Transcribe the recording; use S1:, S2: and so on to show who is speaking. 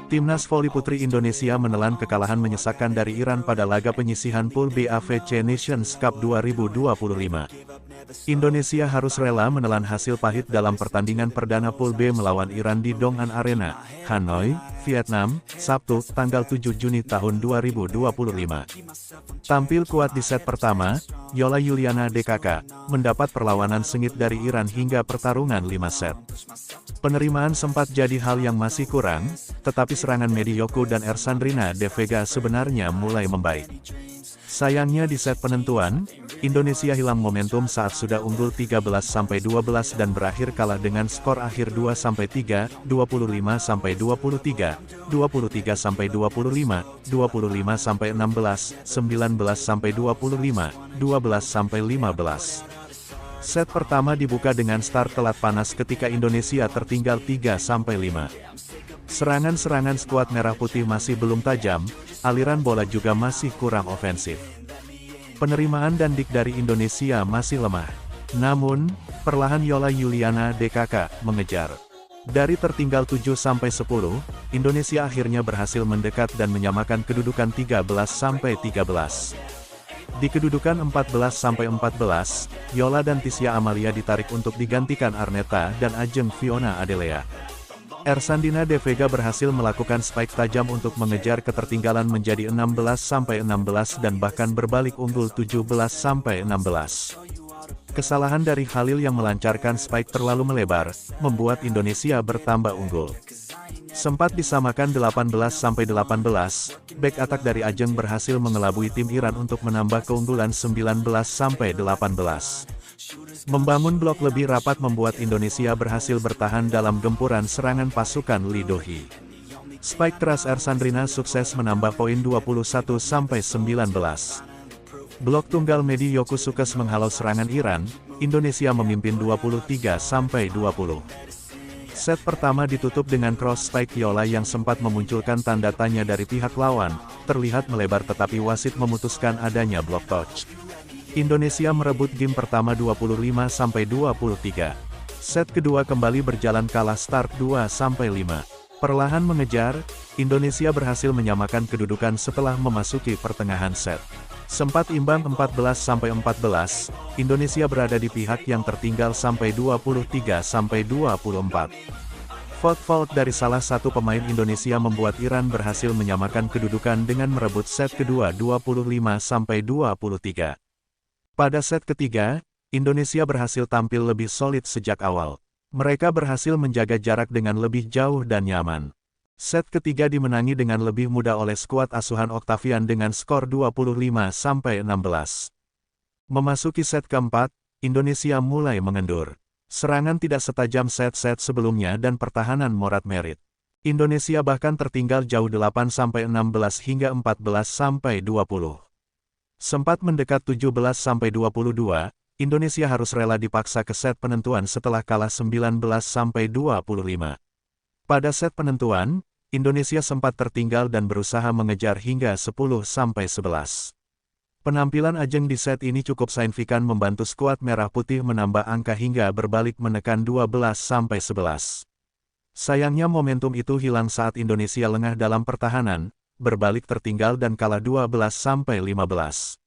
S1: Timnas voli putri Indonesia menelan kekalahan menyesakkan dari Iran pada laga penyisihan Pool B AFC Nations Cup 2025. Indonesia harus rela menelan hasil pahit dalam pertandingan perdana Pool B melawan Iran di Dong An Arena, Hanoi, Vietnam, Sabtu, tanggal 7 Juni tahun 2025. Tampil kuat di set pertama, Yola Yuliana DKK mendapat perlawanan sengit dari Iran hingga pertarungan 5 set. Penerimaan sempat jadi hal yang masih kurang, tetapi serangan Medi Yoko dan Ersandrina De Vega sebenarnya mulai membaik. Sayangnya di set penentuan, Indonesia hilang momentum saat sudah unggul 13-12 dan berakhir kalah dengan skor akhir 2-3, 25-23, 23-25, 25-16, 19-25, 12-15. Set pertama dibuka dengan start telat panas ketika Indonesia tertinggal 3-5. Serangan-serangan skuad merah putih masih belum tajam, aliran bola juga masih kurang ofensif. Penerimaan dan dik dari Indonesia masih lemah. Namun, perlahan Yola Yuliana DKK mengejar. Dari tertinggal 7-10, Indonesia akhirnya berhasil mendekat dan menyamakan kedudukan 13-13. Di kedudukan 14-14, Yola dan Tisya Amalia ditarik untuk digantikan Arneta dan Ajeng Fiona Adelea. Ersandrina De Vega berhasil melakukan spike tajam untuk mengejar ketertinggalan menjadi 16-16 dan bahkan berbalik unggul 17-16. Kesalahan dari Khalil yang melancarkan spike terlalu melebar, membuat Indonesia bertambah unggul. Sempat disamakan 18-18, back attack dari Ajeng berhasil mengelabui tim Iran untuk menambah keunggulan 19-18. Membangun blok lebih rapat membuat Indonesia berhasil bertahan dalam gempuran serangan pasukan Lee Do-hee. Spike keras Ersandrina sukses menambah poin 21-19. Blok tunggal Medi Yoko sukses menghalau serangan Iran, Indonesia memimpin 23-20. Set pertama ditutup dengan cross spike Yola yang sempat memunculkan tanda tanya dari pihak lawan, terlihat melebar tetapi wasit memutuskan adanya block touch. Indonesia merebut game pertama 25-23. Set kedua kembali berjalan kalah start 2-5. Perlahan mengejar, Indonesia berhasil menyamakan kedudukan setelah memasuki pertengahan set. Sempat imbang 14-14, Indonesia berada di pihak yang tertinggal sampai 23-24. Fault dari salah satu pemain Indonesia membuat Iran berhasil menyamakan kedudukan dengan merebut set kedua 25-23. Pada set ketiga, Indonesia berhasil tampil lebih solid sejak awal. Mereka berhasil menjaga jarak dengan lebih jauh dan nyaman. Set ketiga dimenangi dengan lebih mudah oleh skuad asuhan Octavian dengan skor 25-16. Memasuki set keempat, Indonesia mulai mengendur. Serangan tidak setajam set-set sebelumnya dan pertahanan morat merit. Indonesia bahkan tertinggal jauh 8-16 hingga 14-20. Sempat mendekat 17-22, Indonesia harus rela dipaksa ke set penentuan setelah kalah 19-25. Pada set penentuan, Indonesia sempat tertinggal dan berusaha mengejar hingga 10-11. Penampilan Ajeng di set ini cukup signifikan membantu skuad merah putih menambah angka hingga berbalik menekan 12-11. Sayangnya momentum itu hilang saat Indonesia lengah dalam pertahanan, berbalik tertinggal dan kalah 12-15.